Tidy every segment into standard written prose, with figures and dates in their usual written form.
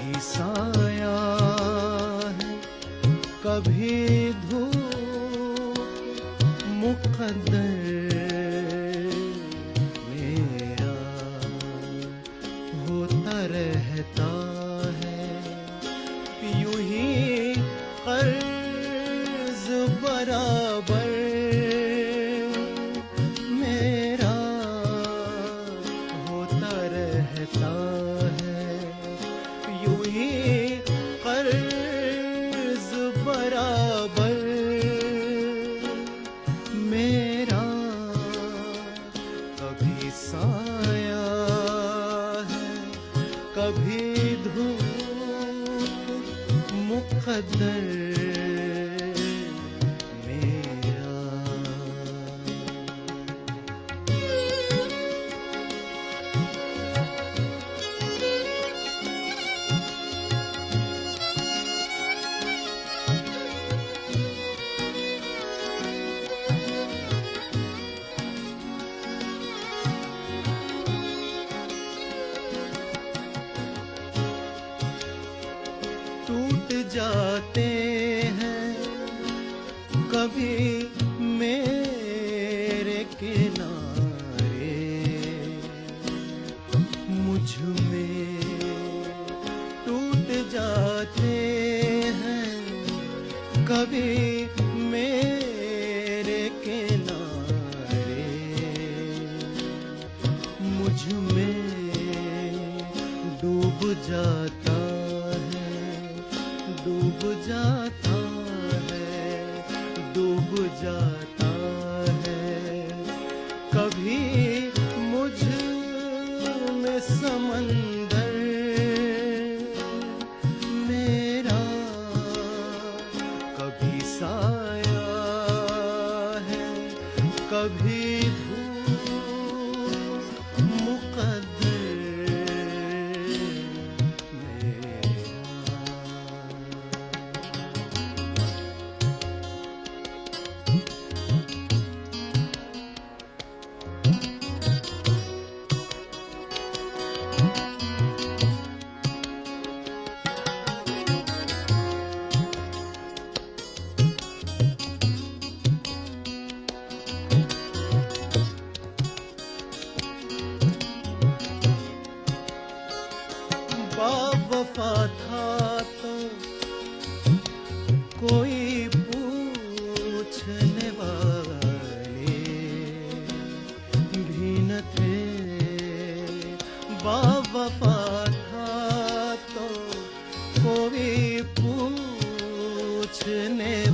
कभी साया है, कभी धूप, मुकद्दर मेरा होता रहता है यूं ही कर्ज बराबर मेरा होता रहता है यूं ही कर्ज बराबर मेरा कभी साया है, कभी धूप, मुकद्दर मेरा। टूट जाते हैं कभी मेरे किनारे, मुझ में टूट जाते हैं कभी मेरे किनारे, मुझ में डूब जाता डूब जाता है, डूब जाता है कभी मुझ में समंदर मेरा, कभी साया है, कभी धूप, मुकद्दर बावफा था तो कोई पूछने वाले भी न थे, बावफा था तो कोई पूछने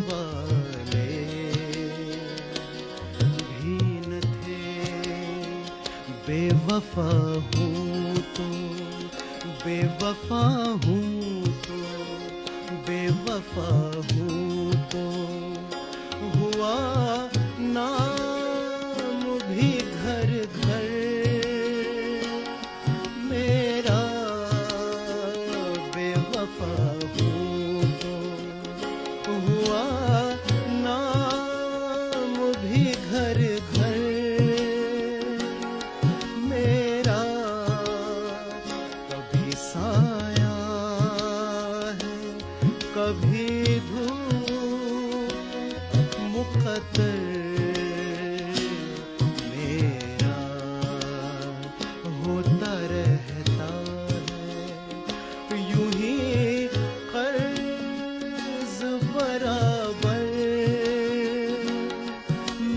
वाले भी न थे, बेवफा हूँ तो बेवफा हूँ तो बेवफा हूँ तो हुआ नाम भी घर घर मेरा, बेवफा हूँ तो हुआ नाम भी घर घर मेरा, साया है, कभी धूप, मुकद्दर मेरा होता रहता है यूं ही कर्ज बराबर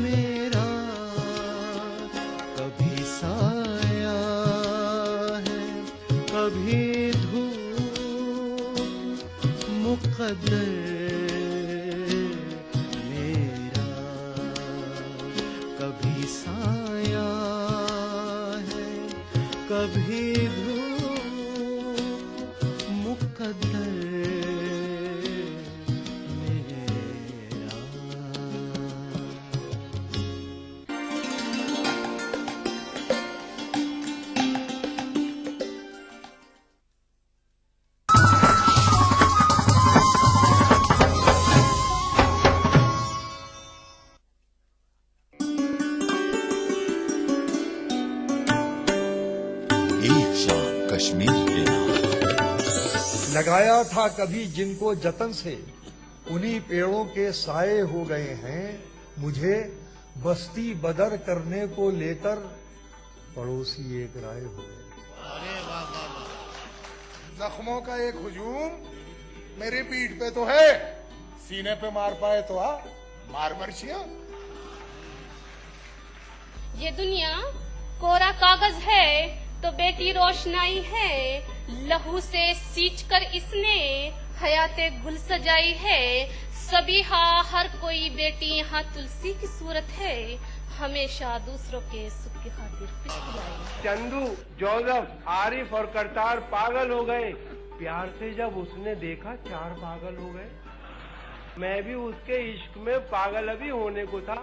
मेरा, कभी साया है, कभी मुकद्दर मेरा, कभी साया है, कभी धूप, मुकद्दर मेरा। एक शाम कश्मीर के नाम लगाया था कभी जिनको जतन से, उन्हीं पेड़ों के साए हो गए हैं। मुझे बस्ती बदर करने को लेकर पड़ोसी एक राय हो गए। जख्मों का एक हुजूम मेरी पीठ पे तो है, सीने पे मार पाए तो मार मर्शिया। ये दुनिया कोरा कागज है तो बेटी रोशनाई है, लहू से सींच कर इसने हयाते गुल सजाई है। सबिहा हर कोई बेटी यहाँ तुलसी की सूरत है, हमेशा दूसरों के सुख की खातिर खुशबुलाई। चंदू, जोसेफ, आरिफ और करतार पागल हो गए। प्यार से जब उसने देखा 4 पागल हो गए। मैं भी उसके इश्क में पागल अभी होने को था,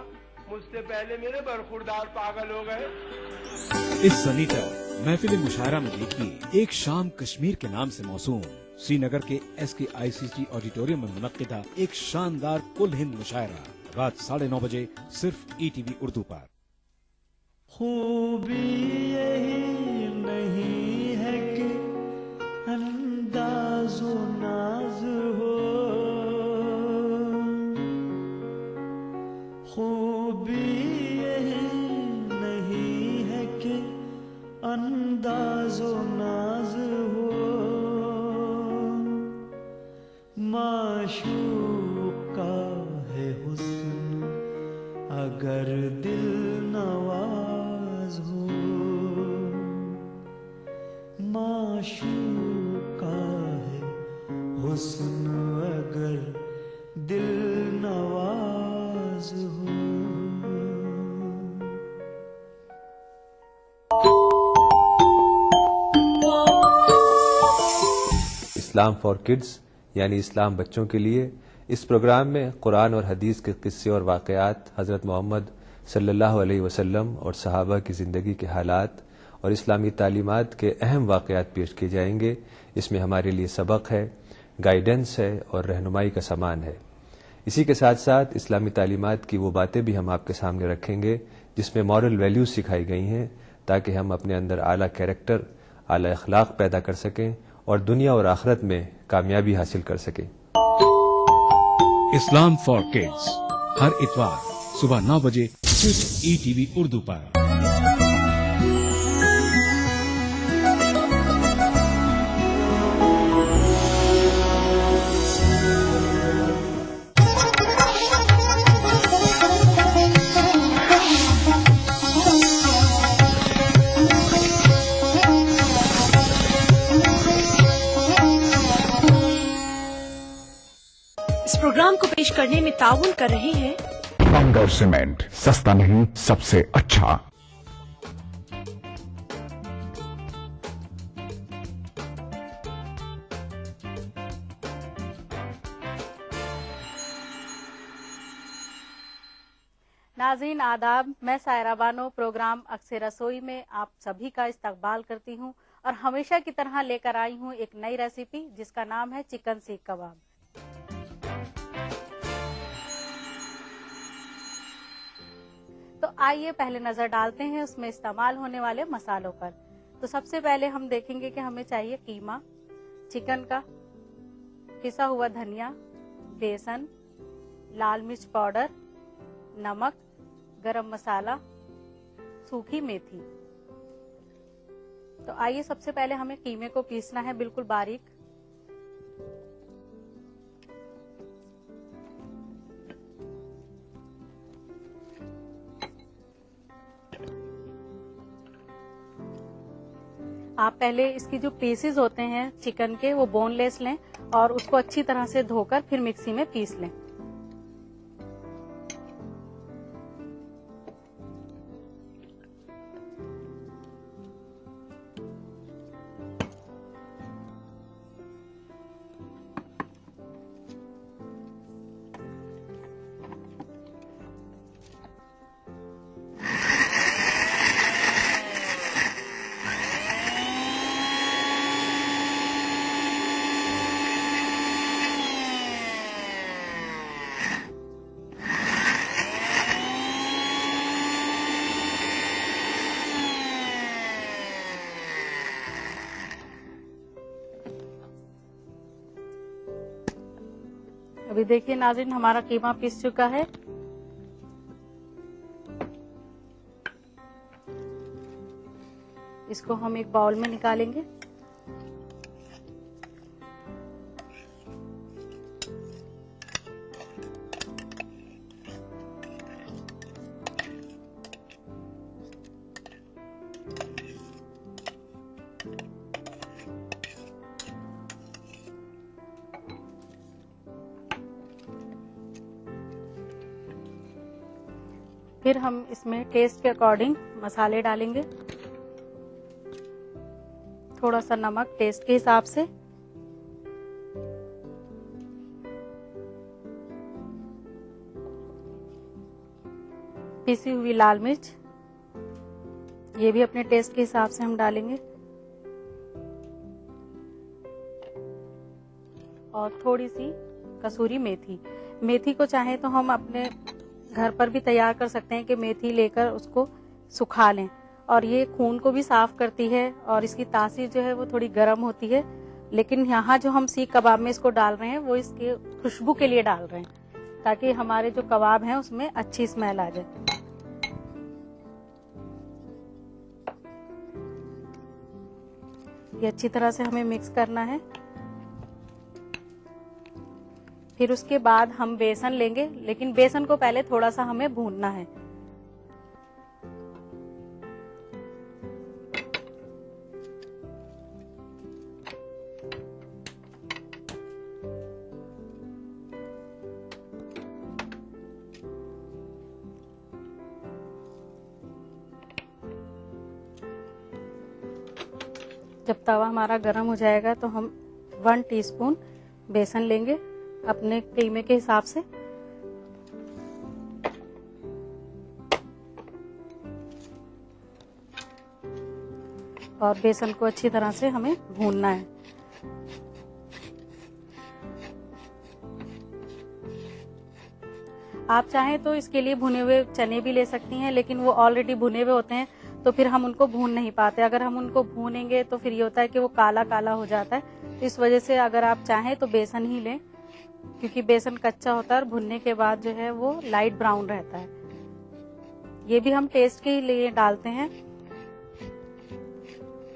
मुझसे पहले मेरे बरखुरदार पागल हो गए। इस सनीटर महफिल मुशायरा में देखिए एक शाम कश्मीर के नाम से मौसूम श्रीनगर के SKICT ऑडिटोरियम में मुनक्किदा एक शानदार कुल हिंद मुशायरा रात 9:30 बजे सिर्फ ETV उर्दू पर। खूबी यही नहीं है कि अंदाज़ो नाज हो, खूबी यही नहीं है कि अंदाज़ो नाज हो। माशूक का है हुस्न अगर दिल नवाज हो, माशूक का है हुस्न अगर दिल नवाज हो। इस्लाम फॉर किड्स यानी इस्लाम बच्चों के लिए, इस प्रोग्राम में कुरान और हदीस के किस्से और वाक़यात, हज़रत मोहम्मद सल्लल्लाहु अलैहि वसल्लम और सहाबा की ज़िंदगी के हालात और इस्लामी तालीमात के अहम वाक़यात पेश किए जाएंगे। इसमें हमारे लिए सबक है, गाइडेंस है और रहनुमाई का सामान है। इसी के साथ साथ इस्लामी तालीमात की वो बातें भी हम आपके सामने रखेंगे जिसमें मॉरल वैल्यूज़ सिखाई गई हैं, ताकि हम अपने अंदर आला कैरेक्टर, आला अखलाक पैदा कर सकें और दुनिया और आखिरत में कामयाबी हासिल कर सकें। इस्लाम फॉर किड्स हर इतवार सुबह 9 बजे सिर्फ ETV उर्दू पर। इस प्रोग्राम को पेश करने में ताउन कर रहे हैं बंगर सीमेंट, सस्ता नहीं सबसे अच्छा। नाज़रीन आदाब, मैं सायरा बानो प्रोग्राम अक्सर रसोई में आप सभी का इस्तकबाल करती हूं और हमेशा की तरह लेकर आई हूं एक नई रेसिपी जिसका नाम है चिकन सीख कबाब। तो आइए पहले नजर डालते हैं उसमें इस्तेमाल होने वाले मसालों पर। तो सबसे पहले हम देखेंगे कि हमें चाहिए कीमा, चिकन का, पिसा हुआ धनिया, बेसन, लाल मिर्च पाउडर, नमक, गरम मसाला, सूखी मेथी। तो आइए सबसे पहले हमें कीमे को पीसना है बिल्कुल बारीक। आप पहले इसकी जो पीसेस होते हैं चिकन के वो बोनलेस लें और उसको अच्छी तरह से धोकर फिर मिक्सी में पीस लें। अभी देखिए नाज़रीन, हमारा कीमा पिस चुका है। इसको हम एक बाउल में निकालेंगे। फिर हम इसमें टेस्ट के अकॉर्डिंग मसाले डालेंगे। थोड़ा सा नमक टेस्ट के हिसाब से, पिसी हुई लाल मिर्च, ये भी अपने टेस्ट के हिसाब से हम डालेंगे, और थोड़ी सी कसूरी मेथी। मेथी को चाहे तो हम अपने घर पर भी तैयार कर सकते हैं कि मेथी लेकर उसको सुखा लें, और ये खून को भी साफ करती है और इसकी तासीर जो है वो थोड़ी गर्म होती है। लेकिन यहाँ जो हम सीख कबाब में इसको डाल रहे हैं वो इसके खुशबू के लिए डाल रहे हैं, ताकि हमारे जो कबाब हैं उसमें अच्छी स्मेल आ जाए। ये अच्छी तरह से हमें मिक्स करना है। फिर उसके बाद हम बेसन लेंगे, लेकिन बेसन को पहले थोड़ा सा हमें भूनना है। जब तवा हमारा गर्म हो जाएगा तो हम 1 टीस्पून बेसन लेंगे अपने कीमे के हिसाब से, और बेसन को अच्छी तरह से हमें भूनना है। आप चाहें तो इसके लिए भुने हुए चने भी ले सकती हैं, लेकिन वो ऑलरेडी भुने हुए होते हैं तो फिर हम उनको भून नहीं पाते। अगर हम उनको भूनेंगे तो फिर ये होता है कि वो काला काला हो जाता है। इस वजह से अगर आप चाहें तो बेसन ही लें, क्योंकि बेसन कच्चा होता है और भुनने के बाद जो है वो लाइट ब्राउन रहता है। ये भी हम टेस्ट के लिए डालते हैं,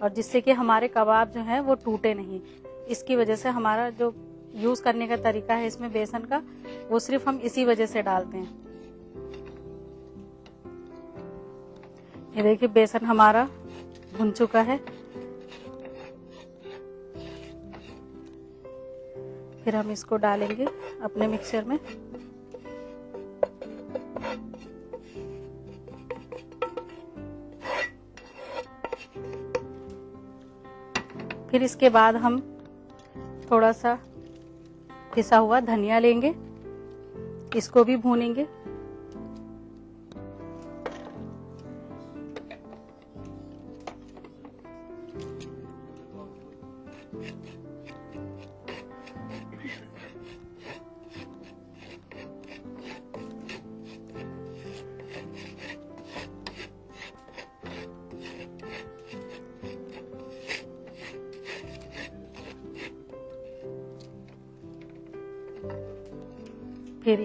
और जिससे कि हमारे कबाब जो है वो टूटे नहीं। इसकी वजह से हमारा जो यूज करने का तरीका है इसमें बेसन का, वो सिर्फ हम इसी वजह से डालते हैं। ये देखिए बेसन हमारा भुन चुका है। फिर हम इसको डालेंगे अपने मिक्सचर में। फिर इसके बाद हम थोड़ा सा पिसा हुआ धनिया लेंगे, इसको भी भूनेंगे। फिर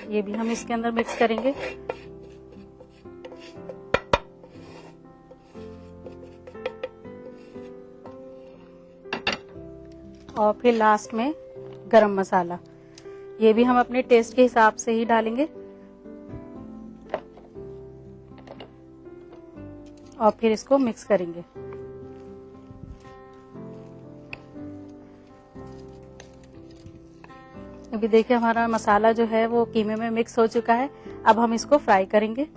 ये भी हम इसके अंदर मिक्स करेंगे। और फिर लास्ट में गरम मसाला, ये भी हम अपने टेस्ट के हिसाब से ही डालेंगे। और फिर इसको मिक्स करेंगे। अभी देखिए हमारा मसाला जो है वो कीमे में मिक्स हो चुका है। अब हम इसको फ्राई करेंगे।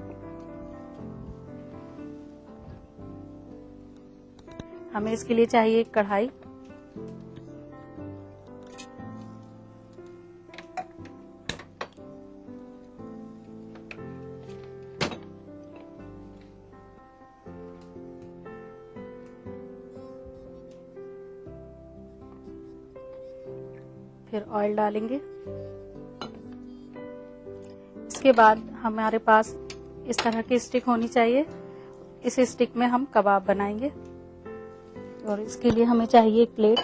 हमें इसके लिए चाहिए एक कढ़ाई। फिर ऑयल डालेंगे। इसके बाद हमारे पास इस तरह की स्टिक होनी चाहिए। इस स्टिक में हम कबाब बनाएंगे, और इसके लिए हमें चाहिए एक प्लेट।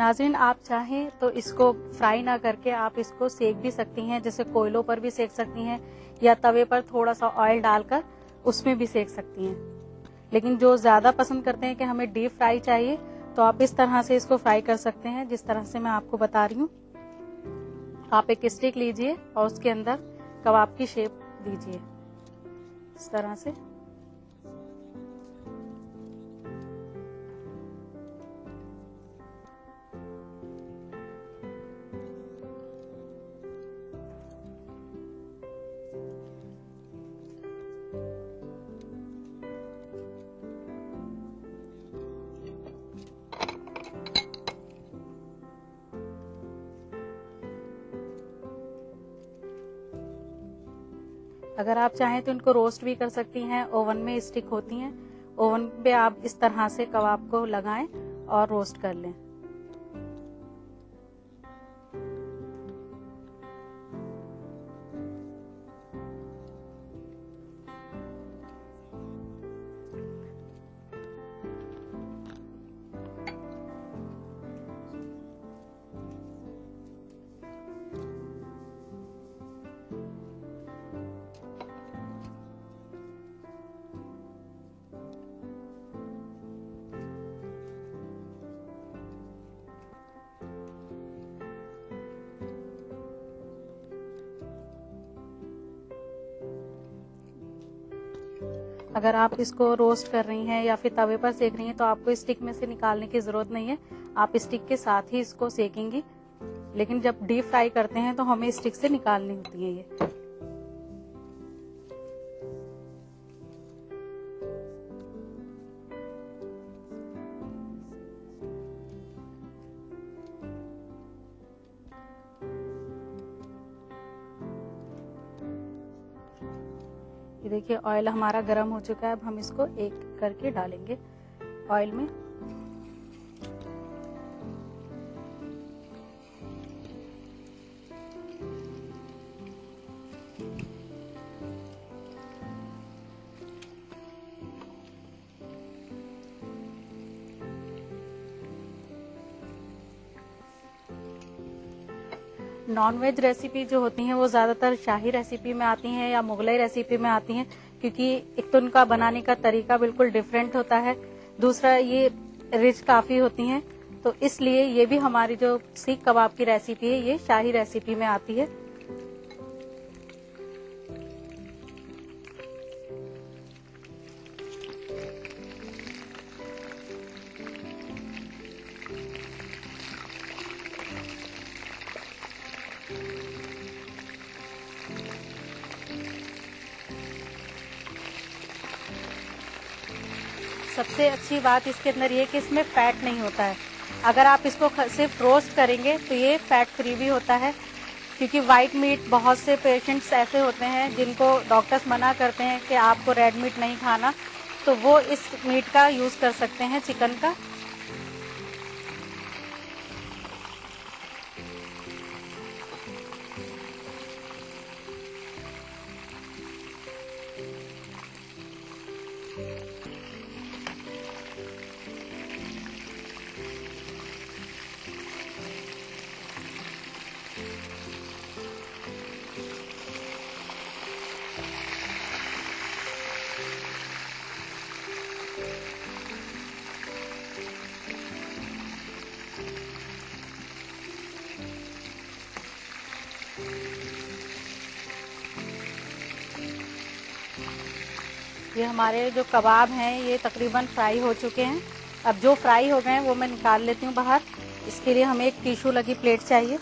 नाज़रीन, आप चाहें तो इसको फ्राई ना करके आप इसको सेक भी सकती हैं, जैसे कोयलों पर भी सेक सकती हैं या तवे पर थोड़ा सा ऑयल डालकर उसमें भी सेक सकती हैं। लेकिन जो ज्यादा पसंद करते हैं कि हमें डीप फ्राई चाहिए, तो आप इस तरह से इसको फ्राई कर सकते हैं जिस तरह से मैं आपको बता रही हूँ। आप एक स्टिक लीजिए और उसके अंदर कबाब की शेप दीजिए इस तरह से। अगर आप चाहें तो इनको रोस्ट भी कर सकती हैं, ओवन में स्टिक होती हैं, ओवन पे आप इस तरह से कबाब को लगाएं और रोस्ट कर लें। अगर आप इसको रोस्ट कर रही हैं या फिर तवे पर सेक रही हैं तो आपको स्टिक में से निकालने की जरूरत नहीं है, आप स्टिक के साथ ही इसको सेकेंगी। लेकिन जब डीप फ्राई करते हैं तो हमें स्टिक से निकालनी होती है ये। ये देखिए ऑयल हमारा गर्म हो चुका है। अब हम इसको एक करके डालेंगे ऑयल में। नॉन वेज रेसिपी जो होती हैं वो ज्यादातर शाही रेसिपी में आती हैं या मुगलई रेसिपी में आती हैं, क्योंकि एक तो उनका बनाने का तरीका बिल्कुल डिफरेंट होता है, दूसरा ये रिच काफी होती हैं, तो इसलिए ये भी हमारी जो सीख कबाब की रेसिपी है ये शाही रेसिपी में आती है। सबसे अच्छी बात इसके अंदर ये कि इसमें फैट नहीं होता है। अगर आप इसको सिर्फ रोस्ट करेंगे तो ये फैट फ्री भी होता है, क्योंकि वाइट मीट बहुत से पेशेंट्स ऐसे होते हैं जिनको डॉक्टर्स मना करते हैं कि आपको रेड मीट नहीं खाना, तो वो इस मीट का यूज कर सकते हैं, चिकन का। ये हमारे जो कबाब हैं ये तकरीबन फ्राई हो चुके हैं। अब जो फ्राई हो गए हैं वो मैं निकाल लेती हूँ बाहर। इसके लिए हमें एक टिश्यू लगी प्लेट चाहिए।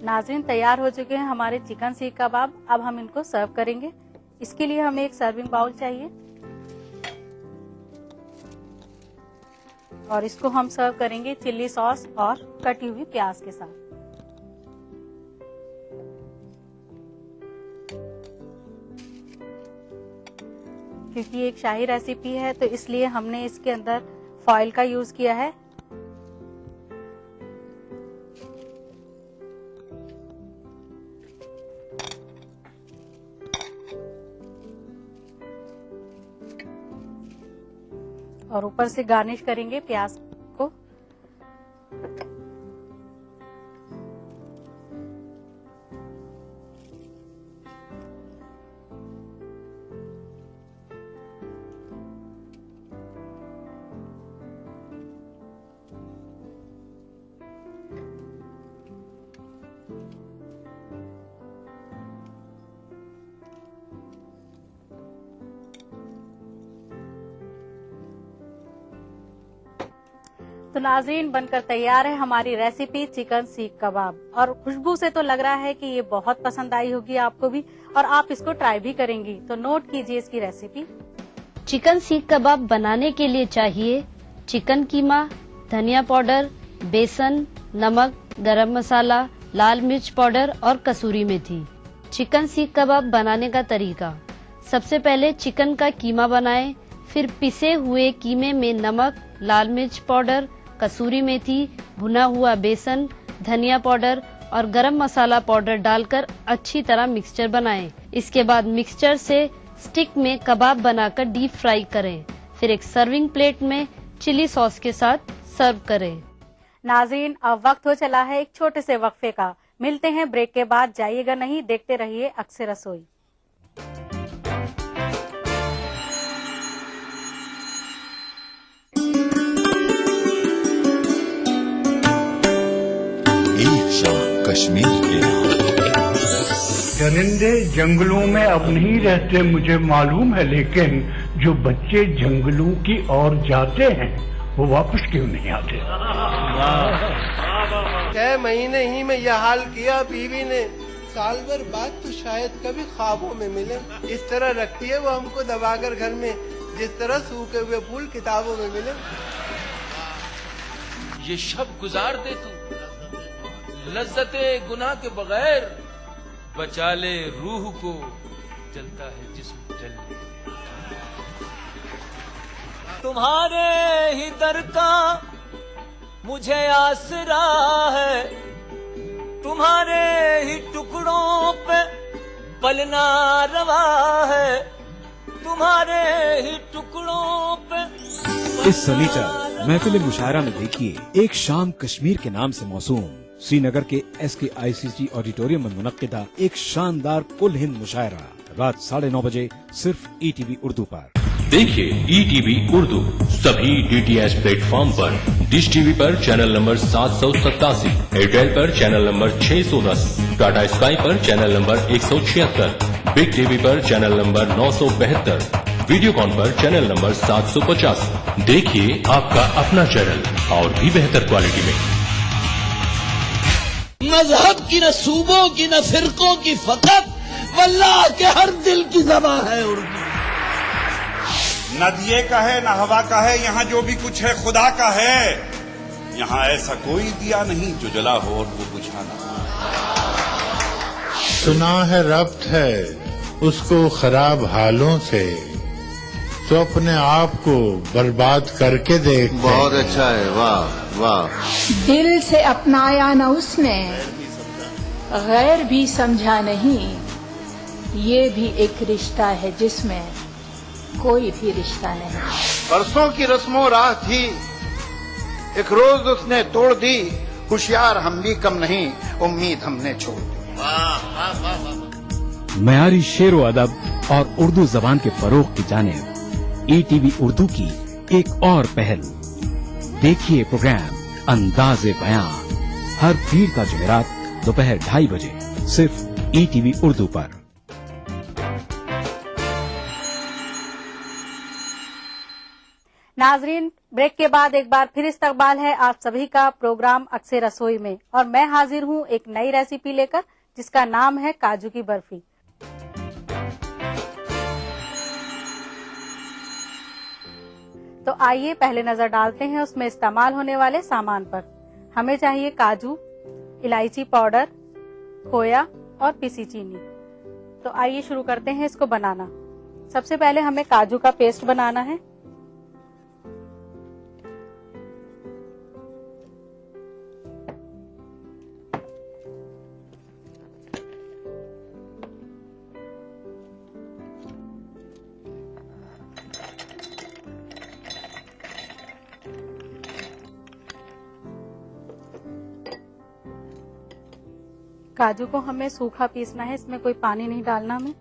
नाज़रीन, तैयार हो चुके हैं हमारे चिकन सीख कबाब। अब हम इनको सर्व करेंगे। इसके लिए हमें एक सर्विंग बाउल चाहिए और इसको हम सर्व करेंगे चिल्ली सॉस और कटी हुई प्याज के साथ। क्योंकि ये एक शाही रेसिपी है तो इसलिए हमने इसके अंदर फॉइल का यूज किया है। और ऊपर से गार्निश करेंगे प्याज को। तो नाज़रीन, बनकर तैयार है हमारी रेसिपी चिकन सीख कबाब। और खुशबू से तो लग रहा है कि ये बहुत पसंद आई होगी आपको भी, और आप इसको ट्राई भी करेंगी। तो नोट कीजिए इसकी रेसिपी। चिकन सीख कबाब बनाने के लिए चाहिए चिकन कीमा, धनिया पाउडर, बेसन, नमक, गरम मसाला, लाल मिर्च पाउडर और कसूरी मेथी। चिकन सीख कबाब बनाने का तरीका: सबसे पहले चिकन का कीमा बनाएं, फिर पिसे हुए कीमे में नमक, लाल मिर्च पाउडर, कसूरी मेथी, भुना हुआ बेसन, धनिया पाउडर और गरम मसाला पाउडर डालकर अच्छी तरह मिक्सचर बनाएं। इसके बाद मिक्सचर से स्टिक में कबाब बनाकर डीप फ्राई करें। फिर एक सर्विंग प्लेट में चिली सॉस के साथ सर्व करें। नाज़रीन, अब वक्त हो चला है एक छोटे से वक्फे का। मिलते हैं ब्रेक के बाद। जाइएगा नहीं, देखते रहिए अक्सर रसोई। कश्मीर के चरिंदे जंगलों में अब नहीं रहते मुझे मालूम है, लेकिन जो बच्चे जंगलों की ओर जाते हैं वो वापस क्यों नहीं आते? 6 महीने ही में यह हाल किया बीवी ने, साल भर बाद तो शायद कभी ख्वाबों में मिले। इस तरह रखती है वो हमको दबाकर घर में, जिस तरह सूखे हुए फूल किताबों में मिले। ये शब गुजार दे तू लज्जते गुनाह के बगैर, बचा ले रूह को, जलता है जिस्म जलने। तुम्हारे ही दर का मुझे आसरा है, तुम्हारे ही टुकड़ों पे पलना रवा है, तुम्हारे ही टुकड़ों पे। इस सनीचर महफिल मुशायरा में देखिए एक शाम कश्मीर के नाम से मौसूम श्रीनगर के SKICT ऑडिटोरियम में मुनक्किदा एक शानदार कुल हिंद मुशायरा रात 9:30 बजे सिर्फ ETV उर्दू पर। देखिए ETV उर्दू सभी DTH प्लेटफॉर्म पर, डिश टीवी पर चैनल नंबर 787, एयरटेल पर चैनल नंबर 610, टाटा स्काई पर चैनल नंबर 176, बिग टीवी पर चैनल नंबर 972, वीडियोकॉन पर चैनल नंबर 750। देखिए आपका अपना चैनल और भी बेहतर क्वालिटी में। मजहब की न सूबों की न फिरकों की फकत, वल्लाह के हर दिल की ज़बां है उर्दू। न दिए का है न हवा का है, यहाँ जो भी कुछ है खुदा का है। यहाँ ऐसा कोई दिया नहीं जो जला हो और वो बुझा ना। सुना है रब्त है उसको खराब हालों से, तो अपने आप को बर्बाद करके देख। बहुत अच्छा है, वाह वाह। दिल से अपनाया न उसने, गैर भी समझा नहीं, ये भी एक रिश्ता है जिसमें कोई भी रिश्ता नहीं। परसों की रस्मों राह थी, एक रोज उसने तोड़ दी, होशियार हम भी कम नहीं, उम्मीद हमने छोड़ दी। मयारी शेर व अदब और उर्दू जबान के फरोग की जानिब ETV उर्दू की एक और पहल। देखिए प्रोग्राम अंदाज़े बयां हर पीर का जुमेरात दोपहर 2:30 बजे सिर्फ ETV उर्दू पर। नाजरीन, ब्रेक के बाद एक बार फिर इस्तकबाल है आप सभी का प्रोग्राम अक्से रसोई में, और मैं हाजिर हूं एक नई रेसिपी लेकर जिसका नाम है काजू की बर्फी। तो आइए पहले नजर डालते हैं उसमें इस्तेमाल होने वाले सामान पर। हमें चाहिए काजू, इलायची पाउडर, खोया और पिसी चीनी। तो आइए शुरू करते हैं इसको बनाना। सबसे पहले हमें काजू का पेस्ट बनाना है। काजू को हमें सूखा पीसना है, इसमें कोई पानी नहीं डालना हमें।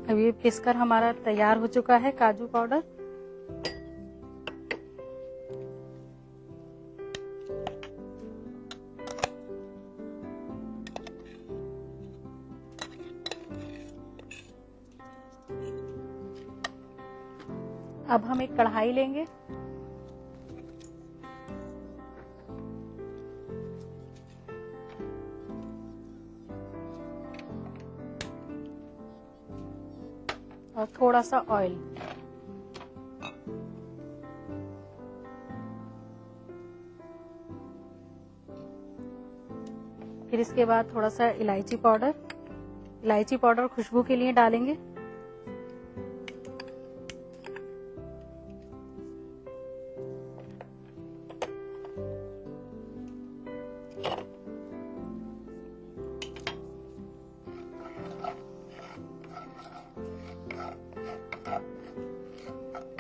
अब ये पिसकर हमारा तैयार हो चुका है काजू पाउडर। अब हम एक कढ़ाई लेंगे, और थोड़ा सा ऑयल। फिर इसके बाद थोड़ा सा इलायची पाउडर। इलायची पाउडर खुशबू के लिए डालेंगे।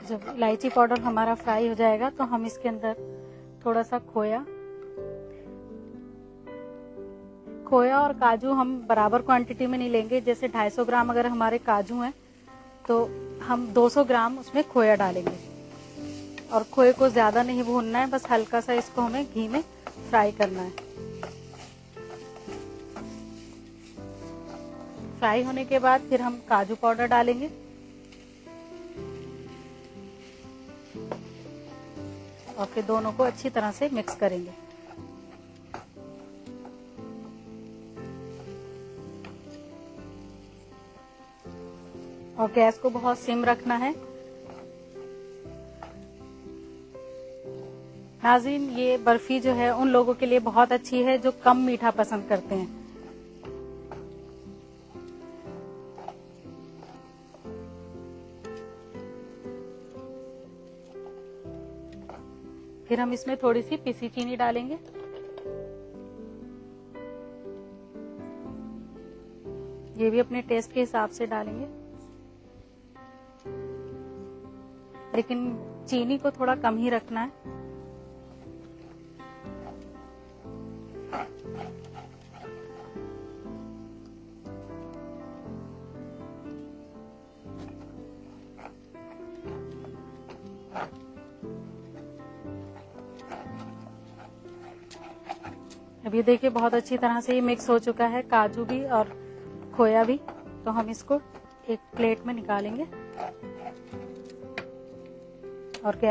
जब इलायची पाउडर हमारा फ्राई हो जाएगा तो हम इसके अंदर थोड़ा सा खोया और काजू हम बराबर क्वांटिटी में नहीं लेंगे। जैसे 250 ग्राम अगर हमारे काजू हैं तो हम 200 ग्राम उसमें खोया डालेंगे। और खोए को ज्यादा नहीं भूनना है, बस हल्का सा इसको हमें घी में फ्राई करना है। फ्राई होने के बाद फिर हम काजू पाउडर डालेंगे और फिर दोनों को अच्छी तरह से मिक्स करेंगे। और गैस को बहुत सिम रखना है। नाज़रीन, ये बर्फी जो है उन लोगों के लिए बहुत अच्छी है जो कम मीठा पसंद करते हैं। फिर हम इसमें थोड़ी सी पिसी चीनी डालेंगे। ये भी अपने टेस्ट के हिसाब से डालेंगे, लेकिन चीनी को थोड़ा कम ही रखना है। अब ये देखिए बहुत अच्छी तरह से ये मिक्स हो चुका है, काजू भी और खोया भी। तो हम इसको एक प्लेट में निकालेंगे और गैस